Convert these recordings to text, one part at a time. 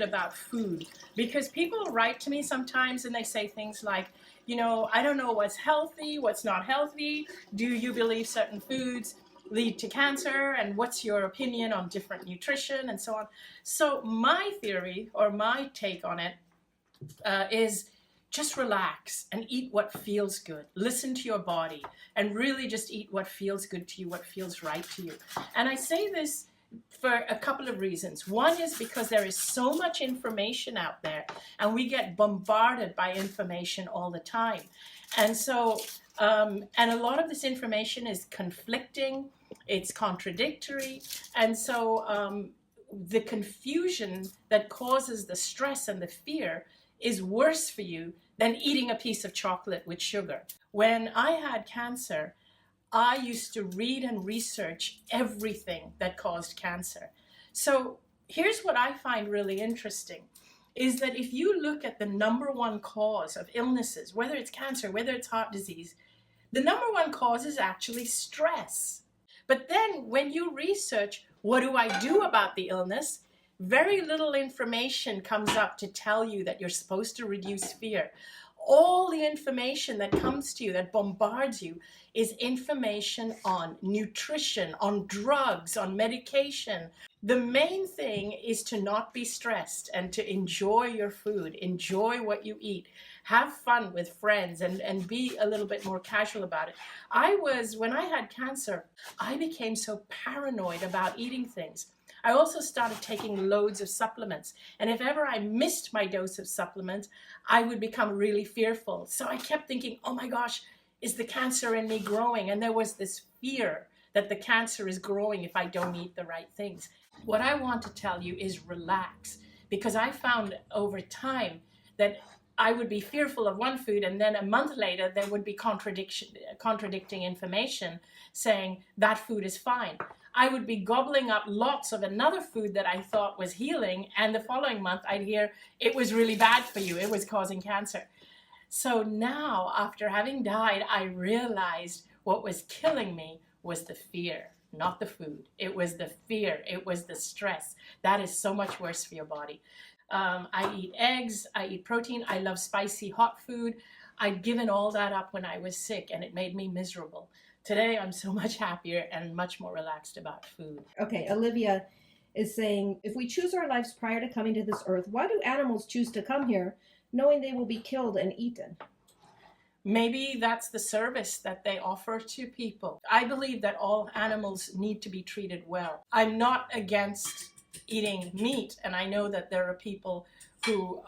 bit about food, because people write to me sometimes and they say things like, you know, I don't know what's healthy, what's not healthy. Do you believe certain foods lead to cancer? And what's your opinion on different nutrition and so on? So my theory, or my take on it, is just relax and eat what feels good. Listen to your body and really just eat what feels good to you, what feels right to you. And I say this for a couple of reasons. One is because there is so much information out there and we get bombarded by information all the time. And so, and a lot of this information is conflicting, it's contradictory. And so the confusion that causes the stress and the fear is worse for you than eating a piece of chocolate with sugar. When I had cancer, I used to read and research everything that caused cancer. So here's what I find really interesting, is that if you look at the number one cause of illnesses, whether it's cancer, whether it's heart disease, the number one cause is actually stress. But then when you research, what do I do about the illness? Very little information comes up to tell you that you're supposed to reduce fear. All the information that comes to you, that bombards you, is information on nutrition, on drugs, on medication. The main thing is to not be stressed and to enjoy your food, enjoy what you eat, have fun with friends, and be a little bit more casual about it. When I had cancer, I became so paranoid about eating things. I also started taking loads of supplements. And if ever I missed my dose of supplements, I would become really fearful. So I kept thinking, oh my gosh, is the cancer in me growing? And there was this fear that the cancer is growing if I don't eat the right things. What I want to tell you is relax, because I found over time that I would be fearful of one food, and then a month later there would be contradicting information saying that food is fine. I would be gobbling up lots of another food that I thought was healing, and the following month I'd hear it was really bad for you, it was causing cancer. So now, after having died, I realized what was killing me was the fear, not the food. It was the fear, it was the stress. That is so much worse for your body. I eat eggs, I eat protein, I love spicy hot food. I'd given all that up when I was sick, and it made me miserable. Today, I'm so much happier and much more relaxed about food. Okay, Olivia is saying, if we choose our lives prior to coming to this earth, why do animals choose to come here knowing they will be killed and eaten? Maybe that's the service that they offer to people. I believe that all animals need to be treated well. I'm not against eating meat, and I know that there are people who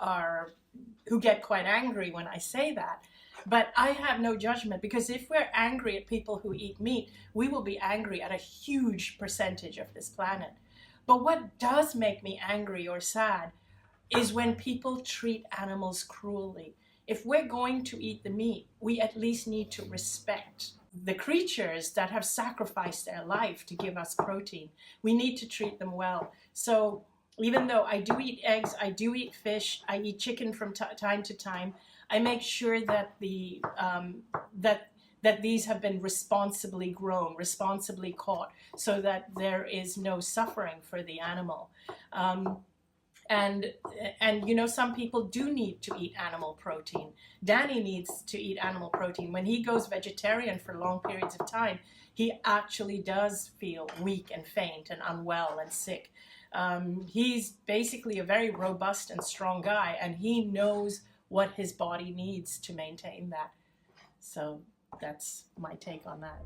get quite angry when I say that. But I have no judgment, because if we're angry at people who eat meat, we will be angry at a huge percentage of this planet. But what does make me angry or sad is when people treat animals cruelly. If we're going to eat the meat, we at least need to respect the creatures that have sacrificed their life to give us protein. We need to treat them well. So even though I do eat eggs, I do eat fish, I eat chicken from time to time, I make sure that that these have been responsibly grown, responsibly caught, so that there is no suffering for the animal. And you know, some people do need to eat animal protein. Danny needs to eat animal protein. When he goes vegetarian for long periods of time, he actually does feel weak and faint and unwell and sick. He's basically a very robust and strong guy, and he knows what his body needs to maintain that. So that's my take on that.